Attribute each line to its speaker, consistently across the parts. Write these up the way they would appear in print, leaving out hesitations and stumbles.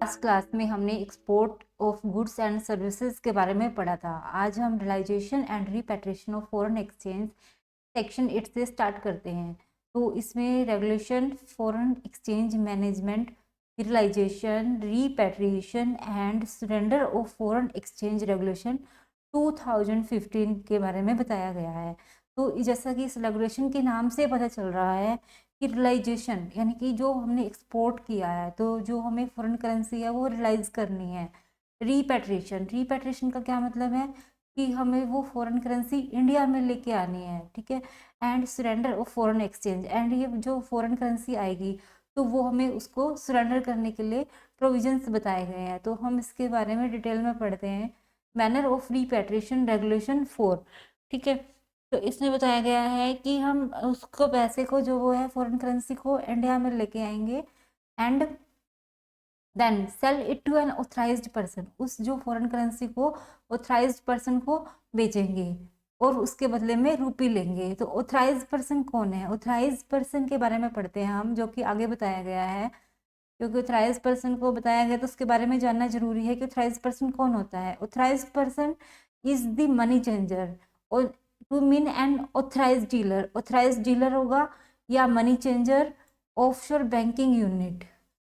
Speaker 1: Last class में हमने export of goods and services के बारे में पढ़ा था। आज हम realisation and repatriation of foreign exchange section 8 से स्टार्ट करते हैं। तो इसमें regulation, foreign exchange management, realisation, repatriation and surrender of foreign exchange regulation 2015 के बारे में बताया गया है। तो जैसा कि इस रेगुलेशन के नाम से पता चल रहा है कि रियलाइजेशन यानी कि जो हमने एक्सपोर्ट किया है तो जो हमें फॉरेन करेंसी है वो रियलाइज करनी है। रिपेट्रिएशन का क्या मतलब है कि हमें वो फॉरेन करेंसी इंडिया में लेके आनी है, ठीक है। And surrender of foreign exchange, and ये जो फॉरेन करेंसी आएगी तो वो हमें उसको सरेंडर करने के लिए प्रोविजंस बताए गए हैं। तो हम इसके बारे में डिटेल में पढ़ते हैं। मैनर ऑफ रिपेट्रिएशन रेगुलेशन 4, ठीक है। तो इसमें बताया गया है कि हम उसको पैसे को जो वो है फॉरेन करेंसी को इंडिया में लेके आएंगे and then sell it to an authorised person, उस जो फॉरेन करेंसी को ऑथराइज्ड पर्सन को बेचेंगे और उसके बदले में रुपी लेंगे। तो ऑथराइज्ड पर्सन कौन है? ऑथराइज्ड पर्सन के बारे में पढ़ते हैं हम, जो कि आगे बताया गया है। क्योंकि ऑथराइज्ड पर्सन को बताया गया तो उसके बारे में जानना जरूरी है कि ऑथराइज्ड पर्सन कौन होता है। Authorised person is the money changer or to mean an authorised dealer. Authorised dealer होगा या money changer, offshore banking unit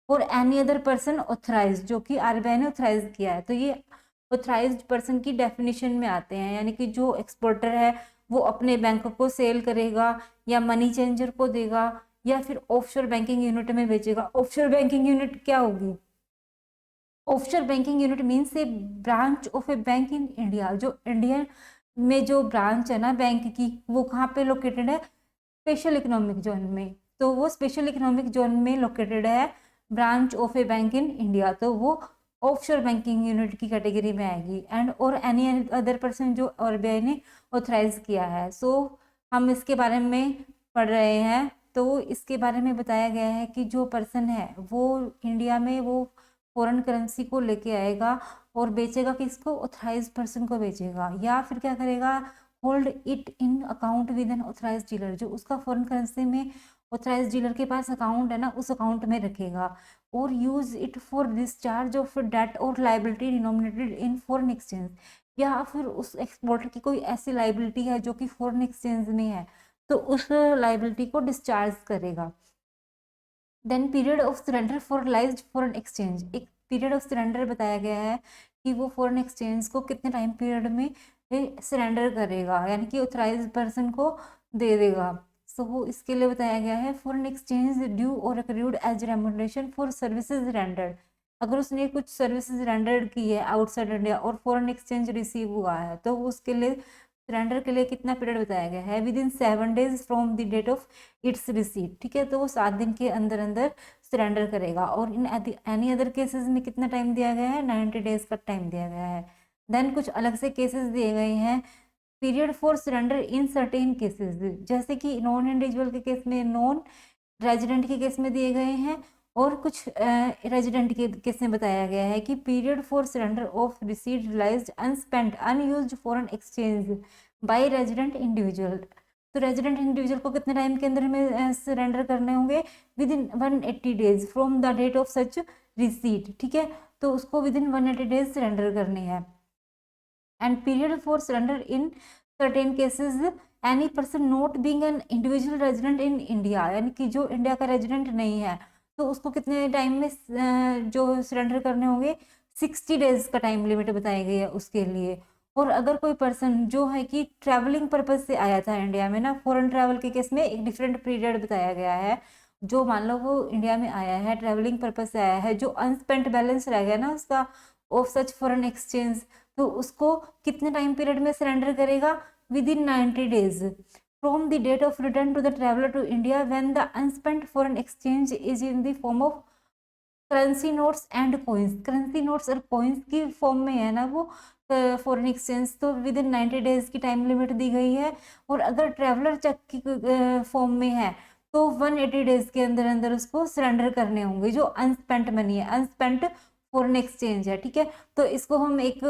Speaker 1: और एनी अदर पर्सन ऑथराइज्ड, जो कि आरबीआई ने ऑथराइज किया है। तो ये ऑथराइज्ड पर्सन की डेफिनेशन में आते हैं, यानी कि जो एक्सपोर्टर है वो अपने बैंक को सेल करेगा या मनी चेंजर को देगा या फिर ऑफशोर बैंकिंग यूनिट में बेचेगा। ऑफशोर बैंकिंग यूनिट क्या होगी? Offshore banking unit means A branch of A bank in India. जो इंडिया में जो ब्रांच है ना बैंक की, वो कहाँ पे लोकेटेड है? स्पेशल इकोनॉमिक जोन में। तो वो स्पेशल इकोनॉमिक जोन में लोकेटेड है branch of A bank in India, तो वो ऑफशोर बैंकिंग यूनिट की कैटेगरी में आएगी। एंड और एनी अदर पर्सन जो आरबीआई ने ऑथराइज किया है। सो हम इसके बारे में पढ़ रहे हैं। तो इसके बारे में बताया गया है कि जो पर्सन है वो इंडिया में वो फॉरेन करेंसी को लेके आएगा और बेचेगा किसको? ऑथराइज पर्सन को बेचेगा, या फिर क्या करेगा? Hold it in account with an authorise dealer. जो उसका फॉरेन करेंसी में ऑथराइज डीलर के पास अकाउंट है ना, उस अकाउंट में रखेगा। Or use it for discharge of debt or liability denominated in foreign exchange, या फिर उस एक्सपोर्टर की कोई ऐसी लाइबिलिटी है जो कि फॉरेन एक्सचेंज में है तो उस लाइबिलिटी को डिस्चार्ज करेगा। Then period of surrender for realised foreign exchange, एक पीरियड ऑफ सरेंडर बताया गया है कि वो फॉरेन एक्सचेंज को कितने टाइम पीरियड में सरेंडर करेगा, यानी कि ऑथराइज पर्सन को दे देगा। सो वो इसके लिए बताया गया है फॉरेन एक्सचेंज ड्यू और accrued as remuneration for services rendered. अगर उसने कुछ सर्विसेज रेंडर्ड की है आउटसाइड इंडिया और फॉरेन एक्सचेंज रिसीव हुआ है तो उसके लिए सरेंडर के लिए कितना पीरियड बताया गया है? Within 7 days from the date of its receipt, ठीक है। तो वो 7 दिन के अंदर अंदर सरेंडर करेगा। और इन एनी अदर केसेस में कितना टाइम दिया गया है? 90 days का टाइम दिया गया है। देन कुछ अलग से केसेस दिए गए हैं। Period for surrender in certain cases, जैसे कि नॉन इंडिविजुअल के केस में, नॉन रेजिडेंट के केस में दिए गए हैं, और कुछ रेजिडेंट के केस में बताया गया है कि period for surrender of receipt realised unspent unused foreign exchange by resident individual. तो रेजिडेंट इंडिविजुअल को कितने टाइम के अंदर में सरेंडर करने होंगे? Within 180 days from the date of such receipt, ठीक है। तो उसको विद इन 180 days सरेंडर करनी है। And period for surrender in certain cases any person not being an individual resident in India, यानी कि जो इंडिया का रेजिडेंट नहीं है तो उसको कितने टाइम में जो सरेंडर करने होंगे? 60 days का टाइम लिमिट बताई गई है उसके लिए। और अगर कोई पर्सन जो है कि ट्रैवलिंग पर्पज से आया था इंडिया में ना, फॉरेन ट्रैवल के केस में एक डिफरेंट पीरियड बताया गया है। जो मान लो वो इंडिया में आया है, ट्रैवलिंग पर्पज से आया है, जो अनस्पेंट बैलेंस रह गया ना उसका ऑफ सच फॉरेन एक्सचेंज, तो उसको कितने टाइम पीरियड में सरेंडर करेगा? Within 90 days from the date of return to the traveller to India when the unspent foreign exchange is in the form of currency notes and coins. Currency notes और coins की form में है ना वो foreign exchange, तो within 90 days की time limit दी गई है। और अगर ट्रेवलर चेक की फॉर्म में है तो 180 days के अंदर अंदर उसको सरेंडर करने होंगे, जो अनस्पेंट मनी है, अनस्पेंट फॉरेन एक्सचेंज है, ठीक है। तो इसको हम एक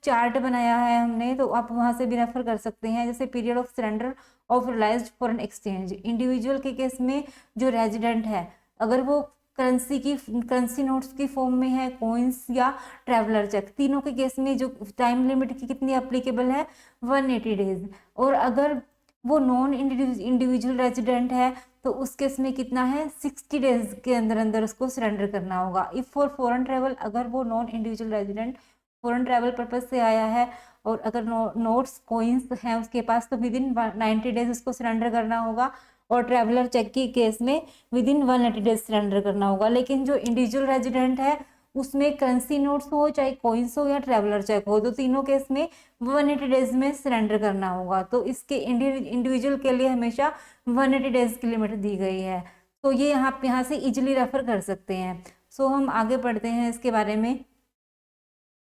Speaker 1: चार्ट बनाया है हमने, तो आप वहां से भी रेफर कर सकते हैं। जैसे period of surrender of realised foreign exchange, individual के केस में जो रेजिडेंट है अगर वो करेंसी नोट्स की फॉर्म में है, कॉइन्स या ट्रैवलर चेक, तीनों के केस में जो टाइम लिमिट की कितनी अप्लीकेबल है 180 डेज। और अगर वो नॉन इंडिविजुअल रेजिडेंट है तो उस केस में कितना है 60 डेज के अंदर अंदर उसको सरेंडर करना होगा। इफ फॉर फॉरेन ट्रेवल, अगर वो non individual resident foreign travel purpose से आया है और अगर नोट्स कॉइन्स हैं उसके पास, तो विद इन 90 डेज उसको सरेंडर करना होगा। और ट्रैवलर चेक की केस में विद इन 180 डेज सरेंडर करना होगा। लेकिन जो इंडिविजुअल रेजिडेंट है उसमें करेंसी नोट्स हो चाहे कॉइन्स हो या ट्रैवलर चेक हो, तो तीनों केस में 180 डेज में सरेंडर करना होगा। तो इसके इंडिविजुअल के लिए हमेशा 180 डेज की लिमिट दी गई है। तो ये यहाँ से इजिली रेफर कर सकते हैं। सो हम आगे पढ़ते हैं इसके बारे में,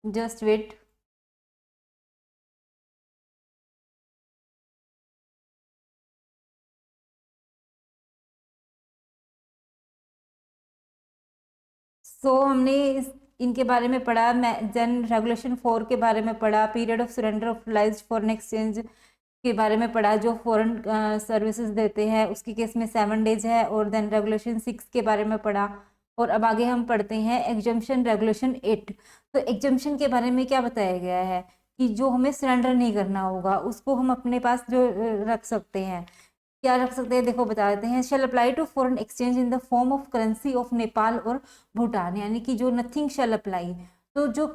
Speaker 1: जस्ट वेट। हमने इनके बारे में पढ़ा, देन रेगुलेशन 4 के बारे में पढ़ा, period of surrender of lies foreign exchange के बारे में पढ़ा, जो फॉरेन सर्विसेज देते हैं उसकी केस में 7 डेज है। और देन रेगुलेशन 6 के बारे में पढ़ा। और अब आगे हम पढ़ते हैं एग्जम्पशन रेगुलेशन 8। तो एग्जम्पशन के बारे में क्या बताया गया है कि जो हमें सरेंडर नहीं करना होगा उसको हम अपने पास जो रख सकते हैं, क्या रख सकते हैं, देखो बता देते हैं। Shall apply to foreign exchange in the form of currency of Nepal और भूटान, यानी कि जो नथिंग शेल अप्लाई, तो जो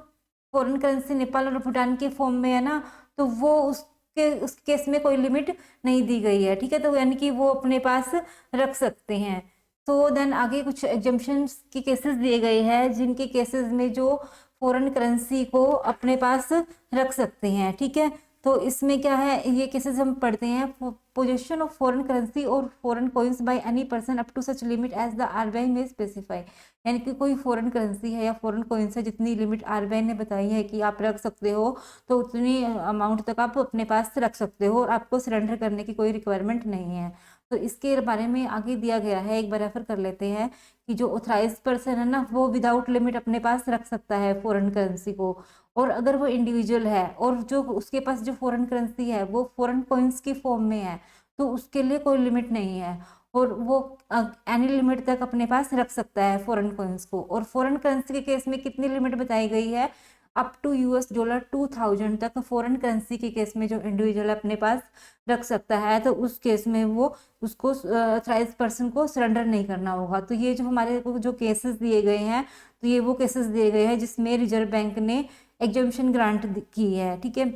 Speaker 1: फॉरेन करेंसी नेपाल और भूटान के फॉर्म में है ना, तो वो उस केस में कोई लिमिट नहीं दी गई है, ठीक है। तो यानी कि वो अपने पास रख सकते हैं। तो देन आगे कुछ एग्जम्पशन के केसेस दिए गए हैं जिनके केसेस में जो फॉरेन करेंसी को अपने पास रख सकते हैं, ठीक है। तो इसमें क्या है, ये केसेस हम पढ़ते हैं। पोजीशन ऑफ फॉरेन करेंसी और foreign coins by any person up to such limit as the RBI में स्पेसिफाई, यानी कि कोई फॉरेन करेंसी है या फॉरेन कॉइन्स है जितनी लिमिट आरबीआई ने बताई है कि आप रख सकते हो, तो उतनी अमाउंट तक आप अपने पास रख सकते हो और आपको सरेंडर करने की कोई रिक्वायरमेंट नहीं है। तो इसके बारे में आगे दिया गया है, एक बार रेफर कर लेते हैं कि जो ऑथराइज पर्सन है ना वो विदाउट लिमिट अपने पास रख सकता है फॉरेन करेंसी को। और अगर वो इंडिविजुअल है और जो उसके पास जो फॉरेन करेंसी है वो फॉरेन कॉइन्स की फॉर्म में है, तो उसके लिए कोई लिमिट नहीं है और वो एनी लिमिट तक अपने पास रख सकता है फॉरेन कॉइन्स को। और फॉरेन करेंसी के केस में कितनी लिमिट बताई गई है, अप टू $2000 तक फॉरेन करेंसी के केस में जो इंडिविजुअल अपने पास रख सकता है, तो उस केस में वो उसको ऑथराइज पर्सन को सरेंडर नहीं करना होगा। तो ये जो हमारे को जो केसेस दिए गए हैं, तो ये वो केसेस दिए गए हैं जिसमें रिजर्व बैंक ने एग्जम्पशन ग्रांट की है, ठीक है।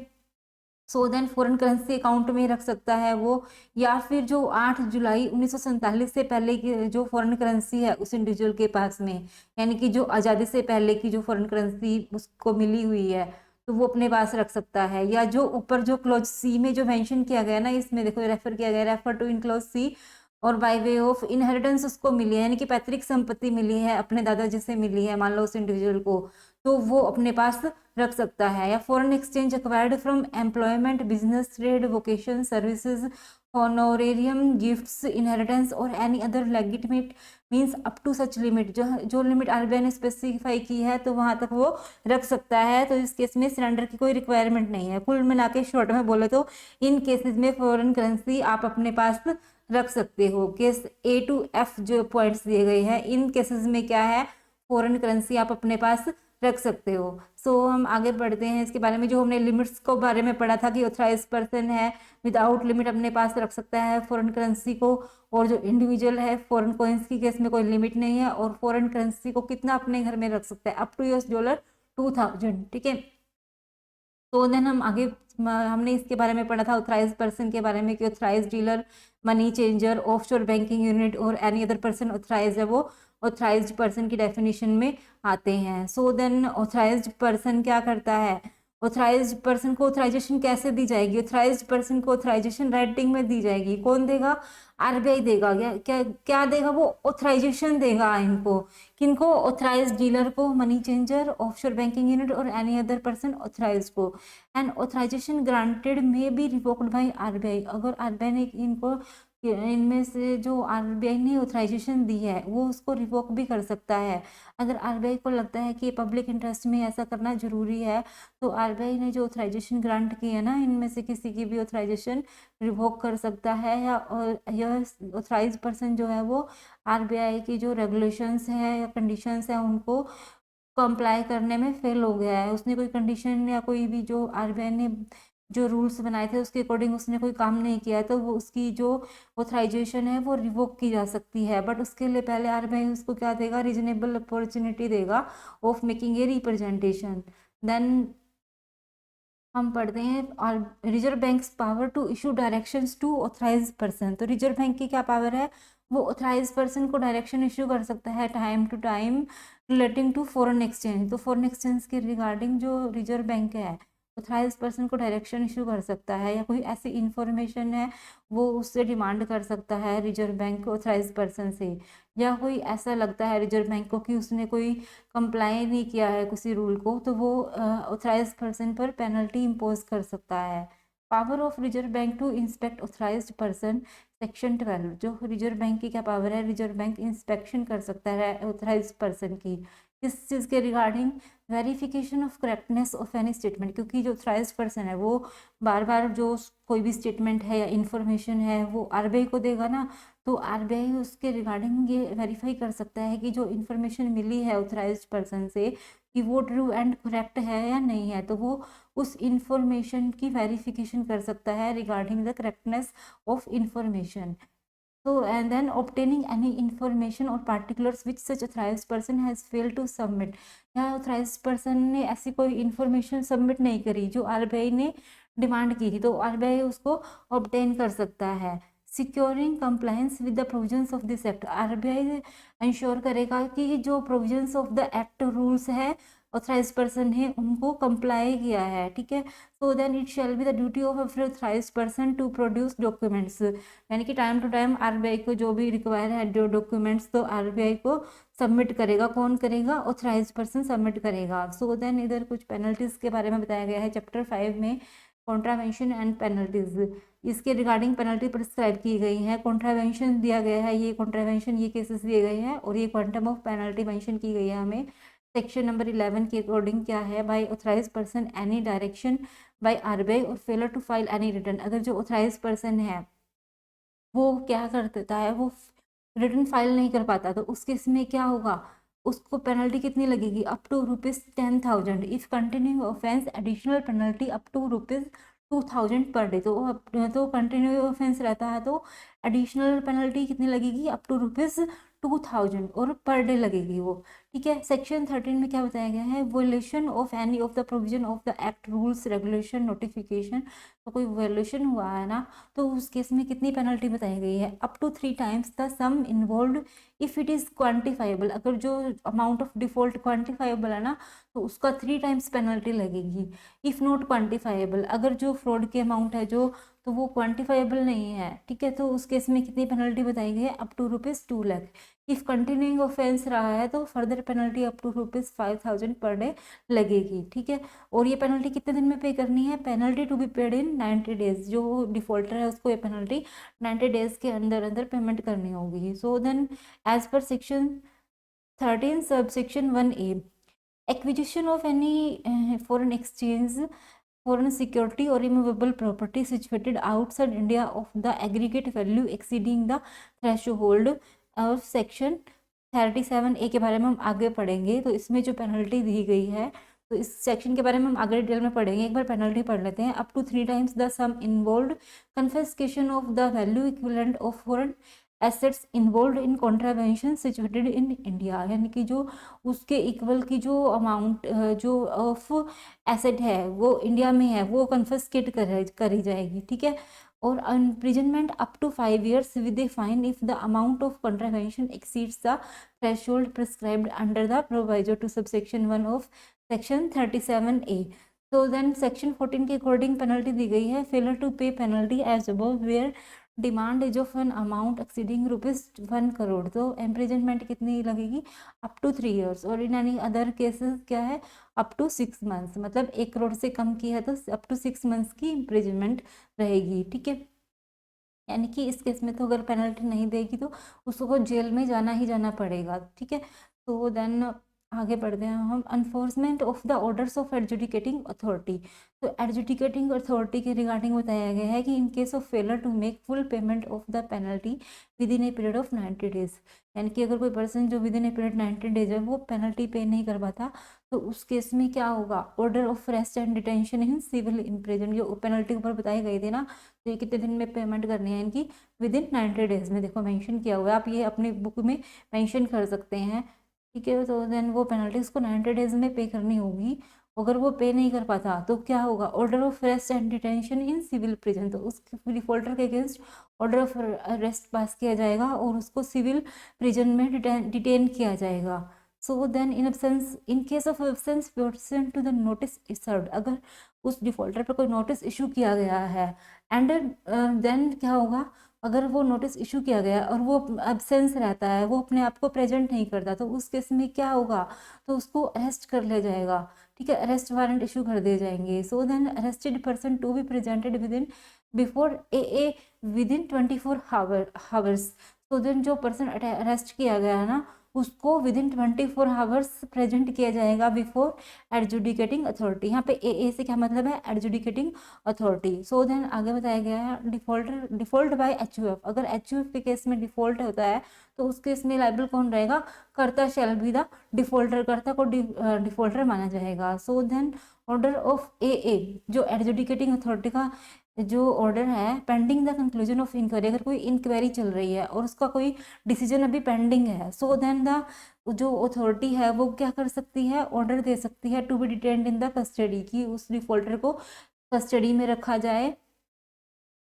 Speaker 1: So then foreign currency account में रख सकता है वो, या फिर जो 8 जुलाई 1947 से पहले की जो फॉरेन करेंसी है उस इंडिविजुअल के पास में, यानी कि जो आज़ादी से पहले की जो फॉरेन करेंसी उसको मिली हुई है, तो वो अपने पास रख सकता है। या जो ऊपर जो क्लॉज सी में जो मेंशन किया गया ना, इसमें देखो रेफर किया गया, refer to in clause C, और बाय वे ऑफ इनहेरिटेंस उसको मिली है, यानी कि पैतृक संपत्ति मिली है, अपने दादाजी से मिली है मान लो उस इंडिविजुअल को, तो वो अपने पास रख सकता है। या foreign exchange acquired from employment, business, trade, vocation, services, honorarium, gifts, inheritance or any other legitimate means up to such limit, जो लिमिट आरबीआई ने स्पेसिफाई की है तो वहां तक वो रख सकता है। तो इस केस में सरेंडर की कोई रिक्वायरमेंट नहीं है। कुल मिला के शॉर्ट में बोले तो इन केसेस में फॉरेन करेंसी आप अपने पास रख सकते हो। केस A to F जो पॉइंट्स दिए गए हैं, इन केसेस में क्या है, फॉरेन करेंसी आप अपने पास रख सकते हो। हम आगे बढ़ते हैं इसके बारे में। जो हमने लिमिट्स को बारे में पढ़ा था कि ऑथराइज पर्सन है विदाउट लिमिट अपने पास रख सकता है फॉरेन करेंसी को, और जो इंडिविजुअल है फॉरेन कॉइन्स की केस में कोई लिमिट नहीं है, और फॉरेन करेंसी को कितना अपने घर में रख सकता है, अप टू $2000, ठीक है। तो देन हम आगे हमने इसके बारे में पढ़ा था ऑथराइज पर्सन के बारे में कि authorise dealer, money changer, offshore banking unit और एनी अदर पर्सन ऑथराइज है वो ऑथराइज्ड पर्सन की डेफिनेशन में आते हैं। देन ऑथराइज्ड पर्सन क्या करता है, ऑथराइज्ड पर्सन को ऑथराइजेशन कैसे दी जाएगी, ऑथराइज्ड पर्सन को ऑथराइजेशन राइटिंग में दी जाएगी। कौन देगा, आरबीआई देगा। क्या देगा, वो ऑथराइजेशन देगा इनको, किनको, ऑथराइज डीलर को, money changer, offshore banking unit और एनी अदर पर्सन ऑथराइज को। एंड ऑथराइजेशन ग्रांटेड में बी रिवोक्ड बाय आरबीआई, अगर आरबीआई ने इनको इनमें से जो आरबीआई ने ऑथराइजेशन दी है वो उसको रिवोक भी कर सकता है। अगर आरबीआई को लगता है कि पब्लिक इंटरेस्ट में ऐसा करना जरूरी है तो आरबीआई ने जो ऑथराइजेशन ग्रांट की है ना, इनमें से किसी की भी ऑथराइजेशन रिवोक कर सकता है, या यह ऑथराइज पर्सन जो है वो आरबीआई की जो रेगुलेशंस है या कंडीशंस है उनको कंप्लाई करने में फेल हो गया है, उसने कोई कंडीशन या कोई भी जो आरबीआई ने जो रूल्स बनाए थे उसके अकॉर्डिंग उसने कोई काम नहीं किया है, तो वो उसकी जो ऑथराइजेशन है वो रिवोक की जा सकती है। बट उसके लिए पहले आरबीआई उसको क्या देगा, रीजनेबल अपॉर्चुनिटी देगा of making a representation. Then हम पढ़ते हैं और reserve bank power to issue directions to authorise person. तो रिजर्व बैंक की क्या पावर है, वो ऑथराइज पर्सन को डायरेक्शन इशू कर सकता है time to time relating to foreign exchange. तो फॉरेन एक्सचेंज के रिगार्डिंग जो रिजर्व बैंक है ऑथराइज पर्सन को डायरेक्शन इशू कर सकता है, या कोई ऐसी इंफॉर्मेशन है वो उससे डिमांड कर सकता है रिजर्व बैंक ऑथराइज पर्सन से, या कोई ऐसा लगता है रिजर्व बैंक को कि उसने कोई कंप्लाई नहीं किया है किसी रूल को, तो वो ऑथराइज पर्सन पर पेनल्टी इम्पोज कर सकता है। Power of reserve bank to inspect authorised person, section 12। जो रिजर्व बैंक की क्या पावर है, रिजर्व बैंक इंस्पेक्शन कर सकता है ऑथराइज्ड पर्सन की, किस चीज़ के regarding, verification of correctness of any statement, क्योंकि जो ऑथराइज्ड पर्सन है वो बार बार जो कोई भी स्टेटमेंट है या इंफॉर्मेशन है वो आरबीआई को देगा ना, तो आरबीआई उसके रिगार्डिंग ये वेरीफाई कर सकता है कि जो इन्फॉर्मेशन मिली है ऑथराइज्ड पर्सन से कि वो ट्रू एंड करेक्ट है या नहीं है, तो वो उस इंफॉर्मेशन की वेरिफिकेशन कर सकता है regarding the correctness of information. So, and then obtaining any information or particulars which such authorized person has failed to submit, या authorized person ने ऐसी कोई information submit नहीं करी जो आरबीआई ने डिमांड की थी, तो आरबीआई उसको obtain कर सकता है। Securing compliance with the provisions of this act, RBI ensure करेगा कि जो provisions of the act rules है ऑथराइज पर्सन है उनको कंप्लाई किया है, ठीक है। So then it shall be the duty of authorise person to produce documents, यानी कि टाइम टू टाइम आरबीआई को जो भी रिक्वायर है जो डॉक्यूमेंट्स तो आरबीआई को सबमिट करेगा, कौन करेगा, ऑथराइज पर्सन सबमिट करेगा। सो देन इधर कुछ पेनल्टीज के बारे में बताया गया है चैप्टर 5 में, कॉन्ट्रावेंशन एंड पेनल्टीज, इसके रिगार्डिंग पेनल्टी प्रिस्क्राइब की गई है। कॉन्ट्रावेंशन दिया गया है, ये कॉन्ट्रावेंशन ये केसेस दिए गए हैं, और ये क्वांटम ऑफ पेनल्टी मेंशन की गई है हमें सेक्शन नंबर 11 के अकॉर्डिंग क्या है, by authorise person any direction by RBI or failure to file any return. अगर जो ऑथराइज पर्सन है वो क्या कर देता है, वो रिटर्न फाइल नहीं कर पाता, तो उस केस में क्या होगा, उसको पेनल्टी कितनी लगेगी, up to ₹10,000। If continuing offence additional penalty up to ₹2,000 per day. तो कंटिन्यू ऑफेंस रहता है तो एडिशनल पेनल्टी कितनी लगेगी, अप टू ₹2,000 और पर डे लगेगी वो, ठीक है। सेक्शन 13 में क्या बताया गया है, वोलेशन of any of the provision of the act rules regulation notification, तो कोई वोलेशन हुआ है ना तो उस केस में कितनी पेनल्टी बताई गई है, up to 3 times the sum involve if it is quantifiable. अगर जो अमाउंट ऑफ डिफॉल्ट क्वांटिफाइबल है ना तो उसका 3 टाइम्स पेनल्टी लगेगी। इफ नॉट क्वांटिफाइबल, अगर जो फ्रॉड के अमाउंट है जो तो वो क्वांटिफाइबल नहीं है, ठीक है, तो उस केस में कितनी पेनल्टी बताई गई है, up to ₹2 lakh. If continuing offence रहा है तो further penalty up to ₹5,000 per day लगेगी, ठीक है। और ये पेनल्टी कितने दिन में पे करनी है, penalty to be paid in 90 days, जो डिफॉल्टर है उसको ये पेनल्टी 90 डेज के अंदर अंदर पेमेंट करनी होगी। So then as per section 13 sub section 1A, acquisition of any foreign exchange foreign security or immovable property situated outside India of the aggregate value exceeding the threshold of section 37A के बारे में हम आगे पढ़ेंगे। तो इसमें जो penalty दी गई है तो इस सेक्शन के बारे में हम आगे डिटेल में पढ़ेंगे, एक बार पेनल्टी पढ़ लेते हैं। Up to 3 times the sum involve, confiscation of the value equivalent of foreign assets involve in contravention situated in India, यानी कि जो उसके इक्वल की जो अमाउंट जो ऑफ एसेट है वो इंडिया में है वो कन्फिस्केट करी जाएगी, ठीक है। और imprisonment up to 5 years with a fine if the amount of contravention exceeds the threshold prescribed under the proviso to subsection 1 of section 37A। तो देन सेक्शन 14 के अकॉर्डिंग पेनल्टी दी गई है, failure to pay penalty as above where demand as of an amount exceeding ₹1 crore, तो imprisonment कितनी लगेगी, up to 3 years। और in any other cases क्या है, अप टू 6 months, मतलब 1 करोड़ से कम की है तो अप टू 6 months की इम्प्रिजनमेंट रहेगी, ठीक है। यानी कि इस केस में तो अगर पेनल्टी नहीं देगी तो उसको जेल में जाना ही जाना पड़ेगा, ठीक है। तो देन आगे बढ़ते हैं हम, enforcement of the orders of adjudicating authority. तो एडजुडिकेटिंग अथॉरिटी के रिगार्डिंग बताया गया है कि in case of failure to make full payment of the penalty within a period of 90 days, यानी कि अगर कोई पर्सन जो within a period 90 days है वो पेनल्टी पे नहीं कर पाता तो उस केस में क्या होगा, order of rest and detention in civil imprison, जो पेनल्टी ऊपर बताई गई थी ना, तो ये कितने दिन में पेमेंट करनी है इनकी, विद इन 90 डेज में, देखो मेंशन किया हुआ है, आप ये अपनी बुक में मेंशन कर सकते हैं, ठीक है। तो देन वो पेनल्टी उसको 90 डेज में पे करनी होगी। अगर वो पे नहीं कर पाता तो क्या होगा, order of rest and detention in civil prison, तो उस डिफॉल्टर के against order of arrest pass किया जाएगा और उसको सिविल प्रिजन में डिटेन किया जाएगा। So then in case of absence person to the notice served, अगर उस डिफॉल्टर पर कोई नोटिस इशू किया गया है एंड देन क्या होगा, अगर वो नोटिस इशू किया गया और वो एब्सेंस रहता है, वो अपने आप को प्रेजेंट नहीं करता, तो उस केस में क्या होगा, तो उसको अरेस्ट कर लिया जाएगा, ठीक है, अरेस्ट वारंट इशू कर दिए जाएंगे। So then arrested person to be presented within before a within 24 hours. तो देन जो पर्सन अरेस्ट किया गया है ना उसको विद इन 24 हावर्स प्रेजेंट किया जाएगा बिफोर एडजुडिकेटिंग अथॉरिटी। यहाँ पे ए से क्या मतलब है, एडजुडिकेटिंग अथॉरिटी। सो देन आगे बताया गया है डिफॉल्ट बाय एचयूएफ, अगर एचयूएफ के केस में डिफॉल्ट होता है तो उस केस में लाइबल कौन रहेगा, कर्ता शैल बी द डिफॉल्टर, कर्ता को डिफॉल्टर माना जाएगा। So then order of a जो एडजुडिकेटिंग अथॉरिटी का जो ऑर्डर है, pending the conclusion of inquiry, अगर कोई इंक्वायरी चल रही है और उसका कोई डिसीजन अभी पेंडिंग है, सो देन द जो अथॉरिटी है वो क्या कर सकती है, ऑर्डर दे सकती है to be detained in the custody, की उस डिफॉल्टर को कस्टडी में रखा जाए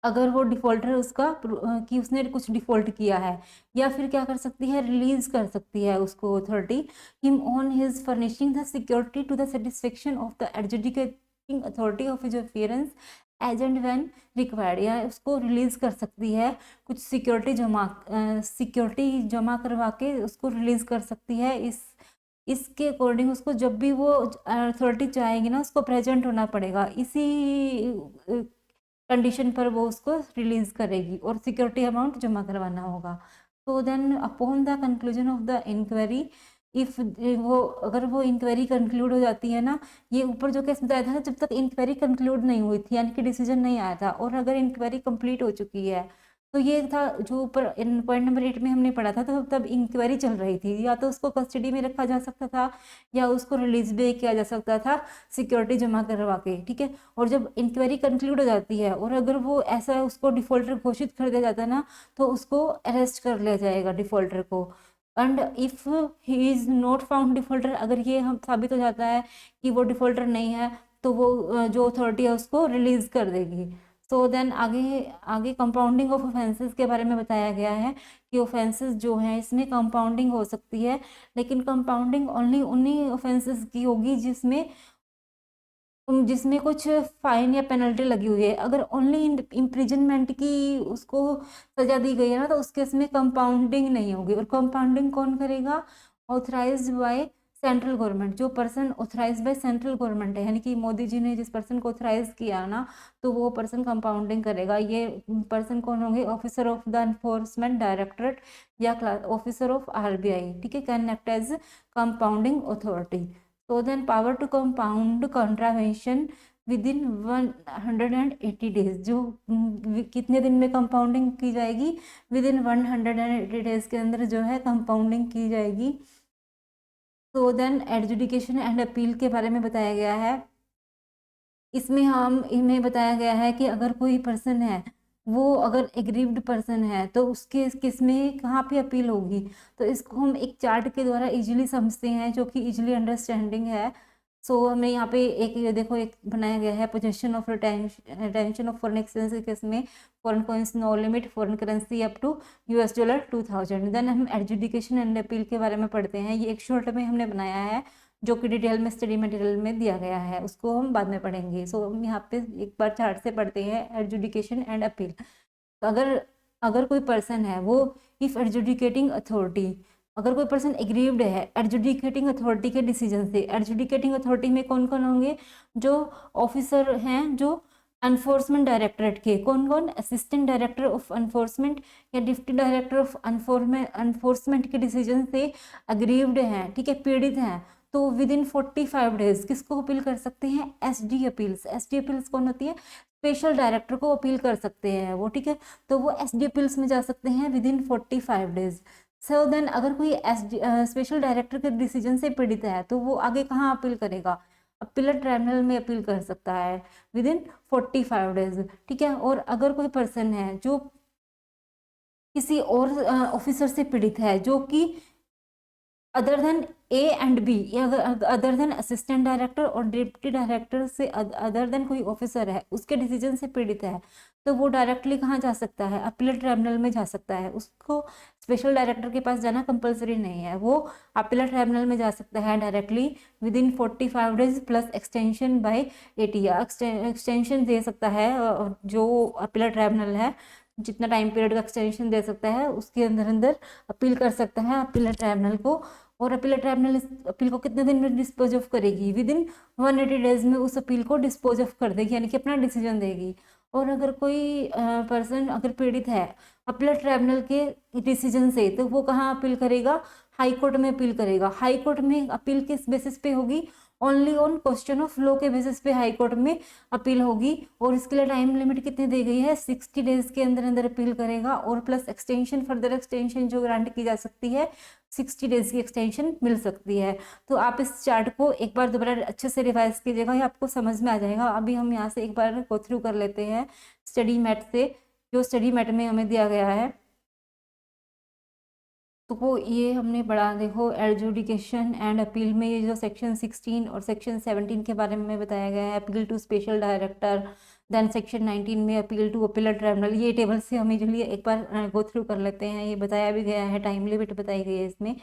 Speaker 1: अगर वो डिफॉल्टर उसका कि उसने कुछ डिफॉल्ट किया है, या फिर क्या कर सकती है, रिलीज कर सकती है उसको authority him on his furnishing the security to the satisfaction of the adjudicating authority of his appearance as and when required, या उसको रिलीज कर सकती है कुछ सिक्योरिटी जमा करवा के उसको रिलीज कर सकती है। इसके अकॉर्डिंग उसको जब भी वो अथॉरिटी चाहेगी ना उसको प्रेजेंट होना पड़ेगा, इसी कंडीशन पर वो उसको रिलीज करेगी और सिक्योरिटी अमाउंट जमा करवाना होगा। तो then upon the conclusion of the inquiry, if वो अगर वो इंक्वायरी कंक्लूड हो जाती है ना, ये ऊपर जो केस बताया था जब तक इंक्वायरी कंक्लूड नहीं हुई थी यानी कि डिसीजन नहीं आया था, और अगर इंक्वायरी कंप्लीट हो चुकी है तो ये था जो ऊपर पॉइंट नंबर 8 में हमने पढ़ा था, तो तब इंक्वायरी चल रही थी, या तो उसको कस्टडी में रखा जा सकता था या उसको रिलीज भी किया जा सकता था सिक्योरिटी जमा करवा के, ठीक है। और जब इंक्वायरी कंक्लूड हो जाती है और अगर वो ऐसा उसको डिफॉल्टर घोषित कर दिया जाता है ना तो उसको अरेस्ट कर लिया जाएगा डिफॉल्टर को। And if he is not found defaulter, अगर ये हम साबित हो जाता है कि वो डिफॉल्टर नहीं है तो वो जो अथॉरिटी है उसको रिलीज कर देगी। सो देन आगे आगे कंपाउंडिंग ऑफ ऑफेंसेस के बारे में बताया गया है कि ऑफेंसेस जो हैं इसमें कंपाउंडिंग हो सकती है, लेकिन कंपाउंडिंग ओनली उन्हीं ऑफेंसेस की होगी जिसमें जिसमें कुछ फाइन या पेनल्टी लगी हुई है। अगर ओनली इम्प्रिजनमेंट की उसको सजा दी गई है ना तो उस केस में कंपाउंडिंग नहीं होगी। और कंपाउंडिंग कौन करेगा, ऑथराइज्ड बाय सेंट्रल गवर्नमेंट, जो person authorise by central government है, यानी कि मोदी जी ने जिस पर्सन को ऑथराइज किया ना तो वो पर्सन कंपाउंडिंग करेगा। ये पर्सन कौन होंगे, officer of the enforcement directorate या ऑफिसर ऑफ आरबीआई, ठीक है, can act as compounding authority. So then power to compound contravention within 180 days, जो कितने दिन में कंपाउंडिंग की जाएगी, विद इन 180 डेज के अंदर जो है कंपाउंडिंग की जाएगी। तो देन एडजुडिकेशन एंड अपील के बारे में बताया गया है। इसमें इन्हें बताया गया है कि अगर कोई पर्सन है वो अगर एग्रीव्ड पर्सन है तो उसके किस में कहाँ पे अपील होगी, तो इसको हम एक चार्ट के द्वारा इजीली समझते हैं जो कि इजीली अंडरस्टैंडिंग है। सो हमें यहाँ पे एक ये देखो एक बनाया गया है position of retention of foreign exchange के केस में foreign coins no limit, foreign currency up to $, 2000। Then हम एडजुडिकेशन एंड अपील के बारे में पढ़ते हैं, ये एक शॉर्ट में हमने बनाया है जो कि डिटेल में स्टडी मटेरियल में दिया गया है, उसको हम बाद में पढ़ेंगे। सो हम यहाँ पे एक बार चार्ट से पढ़ते हैं एडजुडिकेशन एंड अपील। तो अगर कोई पर्सन है वो इफ एडजुडिकेटिंग अथॉरिटी, अगर कोई पर्सन एग्रीव्ड है एडजुडिकेटिंग अथॉरिटी के डिसीजन से, एडजुडिकेटिंग अथॉरिटी में कौन कौन होंगे, जो ऑफिसर हैं जो एनफोर्समेंट डायरेक्टरेट के कौन कौन, असिस्टेंट डायरेक्टर ऑफ एनफोर्समेंट या डिप्टी डायरेक्टर ऑफ एनफोर्समेंट के डिसीजन से अग्रीव्ड हैं, ठीक है, पीड़ित हैं, तो विद इन 45 डेज किसको अपील कर सकते हैं, एसडी अपील्स। एसडी अपील्स कौन होती है, स्पेशल डायरेक्टर को अपील कर सकते हैं वो, ठीक है, तो वो एसडी अपील्स में जा सकते हैं within 45 days. So then अगर कोई स्पेशल डायरेक्टर के डिसीजन से पीड़ित है तो वो आगे कहाँ अपील करेगा, अपीलर ट्राइब्यूनल में अपील कर सकता है विद इन 45 डेज, ठीक है। और अगर कोई पर्सन है जो किसी और ऑफिसर से पीड़ित है जो कि other than A and B, या अदर देन असिस्टेंट डायरेक्टर और डिप्टी डायरेक्टर से अदर देन कोई ऑफिसर है उसके डिसीजन से पीड़ित है, तो वो डायरेक्टली कहाँ जा सकता है, अपीलर ट्राइब्यूनल में जा सकता है। उसको स्पेशल डायरेक्टर के पास जाना कंपलसरी नहीं है, वो अपीलर ट्राइब्यूनल में जा सकता है directly within 45 days plus extension by 80, या एक्सटेंशन दे सकता है जो अपीलर ट्राइब्यूनल है जितना टाइम पीरियड का एक्सटेंशन दे सकता है उसके अंदर अंदर अपील कर सकता है अपीलर ट्राइब्यूनल को। और अपीलर ट्राइब्यूनल इस अपील को कितने दिन में डिस्पोज ऑफ करेगी, विद इन 180 डेज में उस अपील को डिस्पोज ऑफ कर देगी, यानी कि अपना डिसीजन देगी। और अगर कोई पर्सन अगर पीड़ित है अपीलर ट्राइब्यूनल के डिसीजन से, तो वो कहाँ अपील करेगा, हाई कोर्ट में अपील करेगा। हाई कोर्ट में अपील किस बेसिस पे होगी, only on question of law के बेसिस पे हाई कोर्ट में अपील होगी। और इसके लिए टाइम लिमिट कितनी दी गई है, 60 डेज के अंदर अंदर अपील करेगा, और प्लस एक्सटेंशन, फर्दर एक्सटेंशन जो ग्रांट की जा सकती है 60 डेज की एक्सटेंशन मिल सकती है। तो आप इस चार्ट को एक बार दोबारा अच्छे से रिवाइज कीजिएगा, ये आपको समझ में आ जाएगा। अभी हम यहाँ से एक बार गो थ्रू कर लेते हैं स्टडी मैट से, जो स्टडी मैट में हमें दिया गया है। तो वो ये हमने पढ़ा, देखो एडजुडिकेशन एंड अपील में ये जो सेक्शन 16 और सेक्शन 17 के बारे में बताया गया है, appeal to special director, then section 19 में अपील टू अपीलर ट्राइब्यूनल। ये टेबल से हम इजीली एक बार गो थ्रू कर लेते हैं। ये बताया भी गया है, टाइम लिमिट बताई गई है इसमें।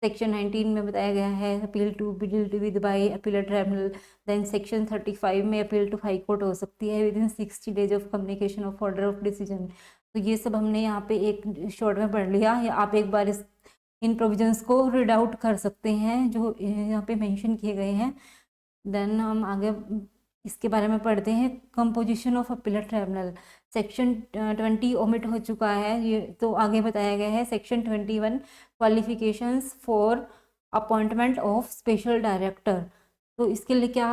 Speaker 1: सेक्शन 19 में बताया गया है appeal to build with by appellate tribunal. Then section 35 में अपील टू हाई कोर्ट हो सकती है within 60 days of communication of order of decision. तो ये सब हमने यहाँ पे एक शॉर्ट में पढ़ लिया, या आप एक बार इस इन प्रोविजंस को रीड आउट कर सकते हैं जो यहाँ पे मेंशन किए गए हैं। देन हम आगे इसके बारे में पढ़ते हैं, composition of appellate tribunal. Section 20 omit हो चुका है, ये तो आगे बताया गया है। Section 21 qualifications for appointment of special director. तो इसके लिए क्या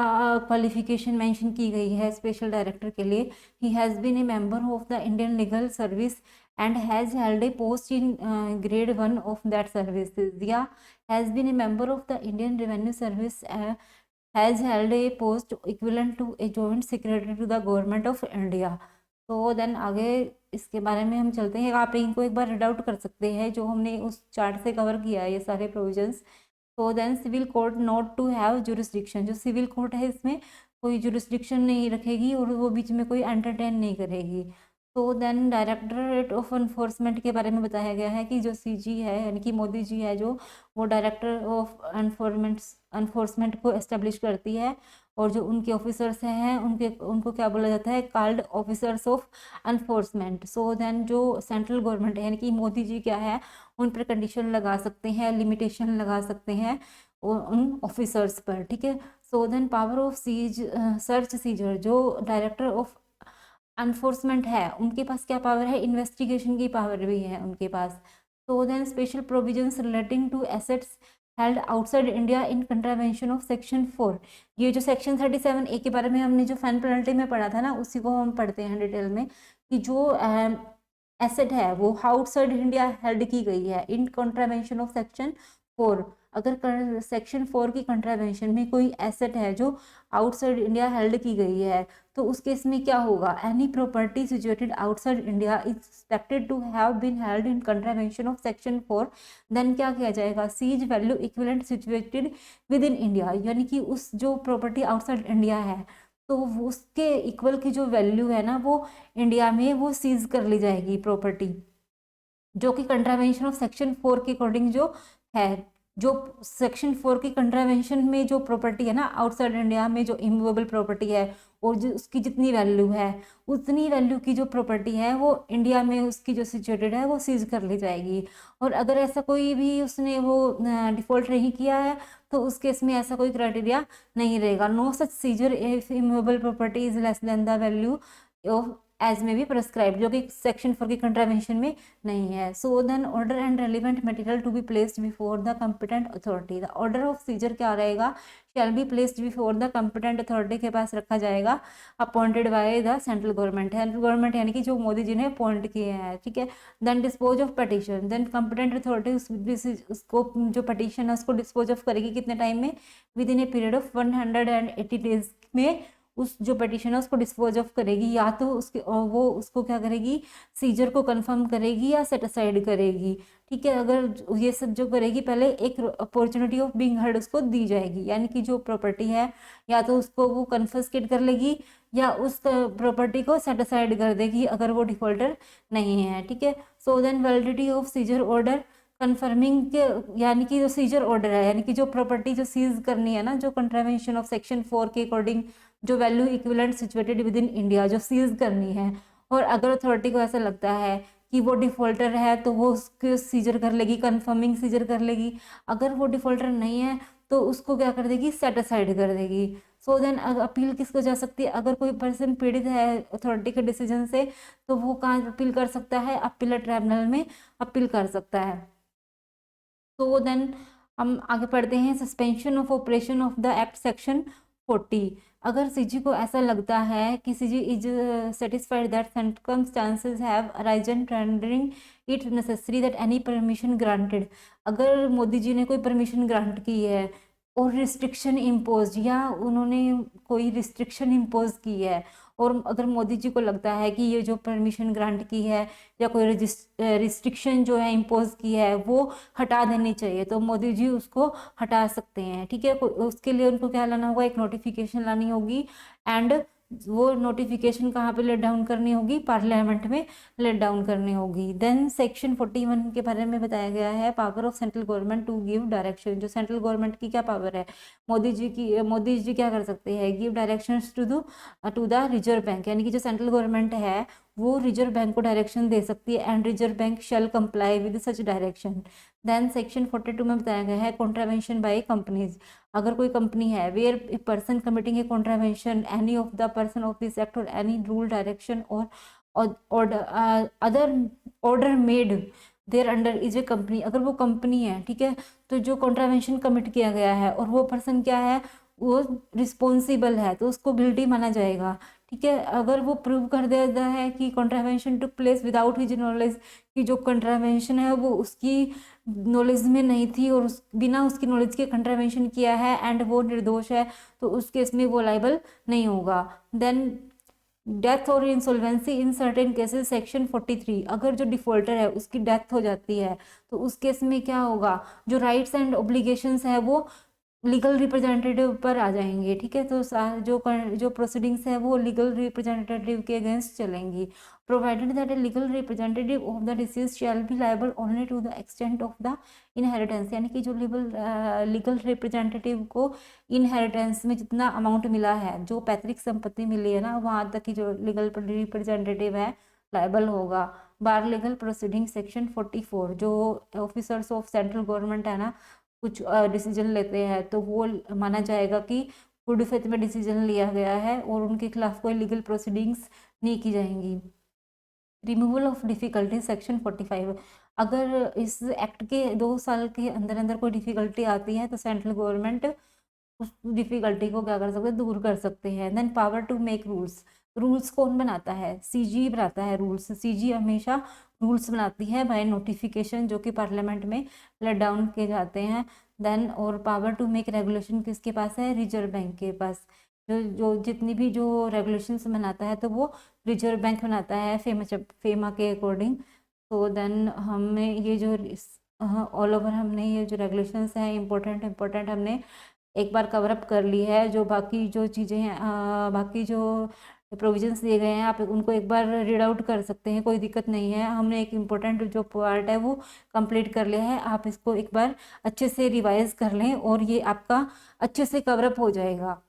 Speaker 1: क्वालिफिकेशन मेंशन की गई है स्पेशल डायरेक्टर के लिए, he has been a member of the Indian legal service and has held a post in grade 1 of that services, या has been a member of the Indian Revenue Service, has held a post equivalent to a joint secretary to the government of India। तो then आगे इसके बारे में हम चलते हैं, आप इनको एक बार रीड आउट कर सकते हैं जो हमने उस चार्ट से कवर किया है ये सारे प्रोविजंस। तो then civil court not to have jurisdiction, जो सिविल कोर्ट है इसमें कोई जुरिस्डिक्शन नहीं रखेगी और वो बीच में कोई एंटरटेन नहीं करेगी। तो देन डायरेक्टरेट ऑफ एनफोर्समेंट के बारे में बताया गया है कि जो सीजी है यानी कि मोदी जी है जो, वो डायरेक्टर ऑफ एनफोर्समेंट को एस्टेब्लिश करती है, और जो उनके ऑफिसर्स हैं उनको क्या बोला जाता है, called officers of enforcement. So then जो सेंट्रल गवर्नमेंट है यानी कि मोदी जी क्या है, उन पर कंडीशन लगा सकते हैं, लिमिटेशन लगा सकते हैं उन ऑफिसर्स पर, ठीक है। So then power of seize search seizure, जो डायरेक्टर ऑफ एनफोर्समेंट है उनके पास क्या पावर है, इन्वेस्टिगेशन की पावर भी है उनके पास। तो then special provisions relating to assets held outside India in contravention of section 4। ये जो सेक्शन 37A के बारे में हमने जो फैन पेनल्टी में पढ़ा था ना, उसी को हम पढ़ते हैं डिटेल में, कि जो एसेट है वो आउटसाइड इंडिया हेल्ड की गई है इन कंट्रावेंशन ऑफ सेक्शन 4। अगर सेक्शन 4 की कंट्रावेंशन में कोई एसेट है जो आउटसाइड इंडिया हेल्ड की गई है, तो उस केस में क्या होगा, any property situated outside India is expected to have been held in contravention of section 4, then क्या किया जाएगा, seize value equivalent situated within India, यानी कि उस जो प्रॉपर्टी आउटसाइड इंडिया है तो उसके इक्वल की जो वैल्यू है ना वो इंडिया में वो सीज कर ली जाएगी प्रॉपर्टी, जो कि कंट्रावेंशन ऑफ सेक्शन 4 के अकॉर्डिंग जो है, जो सेक्शन 4 की कंट्रावेंशन में जो प्रॉपर्टी है ना आउटसाइड इंडिया में जो इमूवेबल प्रॉपर्टी है और जो उसकी जितनी वैल्यू है उतनी वैल्यू की जो प्रॉपर्टी है वो इंडिया में उसकी जो सिचुएटेड है वो सीज कर ली जाएगी। और अगर ऐसा कोई भी उसने वो डिफॉल्ट नहीं किया है तो उस केस में ऐसा कोई क्राइटेरिया नहीं रहेगा। No such seizure if immovable property is less than the value of as में भी प्रेस्क्राइब, जो कि सेक्शन 4 की कंट्रावेंशन में नहीं है। So then order and relevant material to be placed before the competent authority. The order of seizure क्या रहेगा, shall be placed before the competent authority के पास रखा जाएगा, appointed by the central government. Central government यानी कि जो मोदी जी ने अपॉइंट किए हैं, ठीक है। Then dispose of petition, then competent authority उसको जो पटिशन है उसको डिस्पोज ऑफ करेगी कितने टाइम में, with in a period of 180 days में उस जो पटिशन है उसको डिस्पोज ऑफ करेगी। या तो उसके वो उसको क्या करेगी, सीजर को कंफर्म करेगी या सेट असाइड करेगी, ठीक है। अगर ये सब जो करेगी पहले एक अपॉर्चुनिटी ऑफ बीइंग हर्ड उसको दी जाएगी, यानी कि जो प्रॉपर्टी है या तो उसको वो कन्फिस्केट कर लेगी या उस प्रॉपर्टी को सेट असाइड कर देगी अगर वो डिफॉल्टर नहीं है, ठीक है। So then validity of seizure order confirming के, यानी कि जो सीजर ऑर्डर है यानी कि जो प्रॉपर्टी जो सीज करनी है ना, जो कंट्रावेंशन ऑफ सेक्शन 4 के अकॉर्डिंग जो value equivalent situated within India जो सीज करनी है, और अगर अथॉरिटी को ऐसा लगता है कि वो डिफॉल्टर है तो वो उसको सीजर कर लेगी, कंफर्मिंग सीजर कर लेगी। अगर वो डिफॉल्टर नहीं है तो उसको क्या कर देगी, सेट असाइड कर देगी। सो देन अपील किसको जा सकती है, अगर कोई पर्सन पीड़ित है अथॉरिटी के डिसीजन से तो वो कहाँ अपील कर सकता है, अपील ट्राइब्यूनल में अपील कर सकता है। तो देन हम आगे पढ़ते हैं, suspension of operation of the act section 40। अगर सीजी को ऐसा लगता है कि CG is satisfied that circumstances have arisen rendering it necessary that any permission granted, अगर मोदी जी ने कोई परमिशन ग्रांट की है और रिस्ट्रिक्शन इम्पोज या उन्होंने कोई रिस्ट्रिक्शन इम्पोज की है, और अगर मोदी जी को लगता है कि ये जो परमिशन ग्रांट की है या कोई रिस्ट्रिक्शन जो है इम्पोज की है वो हटा देनी चाहिए, तो मोदी जी उसको हटा सकते हैं, ठीक है। उसके लिए उनको क्या लाना होगा, एक नोटिफिकेशन लानी होगी, एंड वो नोटिफिकेशन कहाँ पे लेट डाउन करनी होगी, पार्लियामेंट में लेट डाउन करनी होगी। देन सेक्शन 41 के बारे में बताया गया है, power of central government to give direction. जो सेंट्रल गवर्नमेंट की क्या पावर है, मोदी जी क्या कर सकते हैं, give directions to the reserve bank, यानी कि जो सेंट्रल गवर्नमेंट है वो रिजर्व बैंक को डायरेक्शन दे सकती है, and reserve bank shall comply with such direction. Then section 42 में बताया गया है, कॉन्ट्रावेंशन बाय कंपनीज। अगर कोई कंपनी है where a person committing a contravention any of the person of this act और एनी रूल डायरेक्शन और other order made there under is a company, अगर वो कंपनी है, ठीक है, तो जो कॉन्ट्रावेंशन कमिट किया गया है और वो पर्सन क्या है, वो रिस्पॉन्सिबल है तो उसको गिल्टी माना जाएगा, ठीक है। अगर वो प्रूव कर देता है कि contravention took place without his knowledge, कि जो कॉन्ट्रावेंशन है वो उसकी नॉलेज में नहीं थी और बिना उसकी नॉलेज के कॉन्ट्रावेंशन किया है एंड वो निर्दोष है, तो उस केस में वो लाइबल नहीं होगा। देन डेथ और insolvency in certain cases section 43, अगर जो डिफॉल्टर है उसकी डेथ हो जाती है तो उस केस में क्या होगा, जो राइट्स एंड ऑब्लिगेशंस है वो लीगल रिप्रेजेंटेटिव पर आ जाएंगे, ठीक है। तो जो प्रोसीडिंग्स है वो लीगल रिप्रेजेंटेटिव के अगेंस्ट चलेंगी, provided that a legal representative of the deceased shall be liable only to the extent of the inheritance, यानी कि जो लीगल रिप्रेजेंटेटिव को इनहेरिटेंस में जितना अमाउंट मिला है, जो पैतृक संपत्ति मिली है ना, वहाँ तक की जो लीगल रिप्रेजेंटेटिव है लायबल होगा। बार लीगल प्रोसीडिंग सेक्शन 44, जो ऑफिसर्स ऑफ सेंट्रल गवर्नमेंट है ना कुछ डिसीजन लेते हैं तो वो माना जाएगा कि गुड फेथ में डिसीजन लिया गया है और उनके खिलाफ कोई लीगल प्रोसीडिंग्स नहीं की जाएंगी। रिमूवल ऑफ डिफिकल्टी सेक्शन 45, अगर इस एक्ट के 2 साल के अंदर अंदर कोई डिफिकल्टी आती है तो सेंट्रल गवर्नमेंट उस डिफिकल्टी को क्या कर सकते हैं, दूर कर सकते हैं। Then power to make rules, rules कौन बनाता है, सीजी बनाता है रूल्स, सीजी हमेशा रूल्स बनाती है बाय नोटिफिकेशन, जो कि पार्लियामेंट में लेट डाउन किए जाते हैं। देन और पावर टू मेक रेगुलेशन किसके पास है, रिजर्व बैंक के पास। जो जितनी भी जो रेगुलेशंस बनाता है तो वो रिजर्व बैंक बनाता है फेमा के अकॉर्डिंग। तो देन हमें ये जो ऑल ओवर हमने ये जो रेगुलेशंस हैं इम्पोर्टेंट हमने एक बार कवर अप कर ली है। जो बाकी जो चीज़ें हैं बाकी जो प्रोविजंस दिए गए हैं, आप उनको एक बार रीड आउट कर सकते हैं, कोई दिक्कत नहीं है। हमने एक इम्पोर्टेंट जो पार्ट है वो कंप्लीट कर लिया है, आप इसको एक बार अच्छे से रिवाइज कर लें और ये आपका अच्छे से कवरअप हो जाएगा।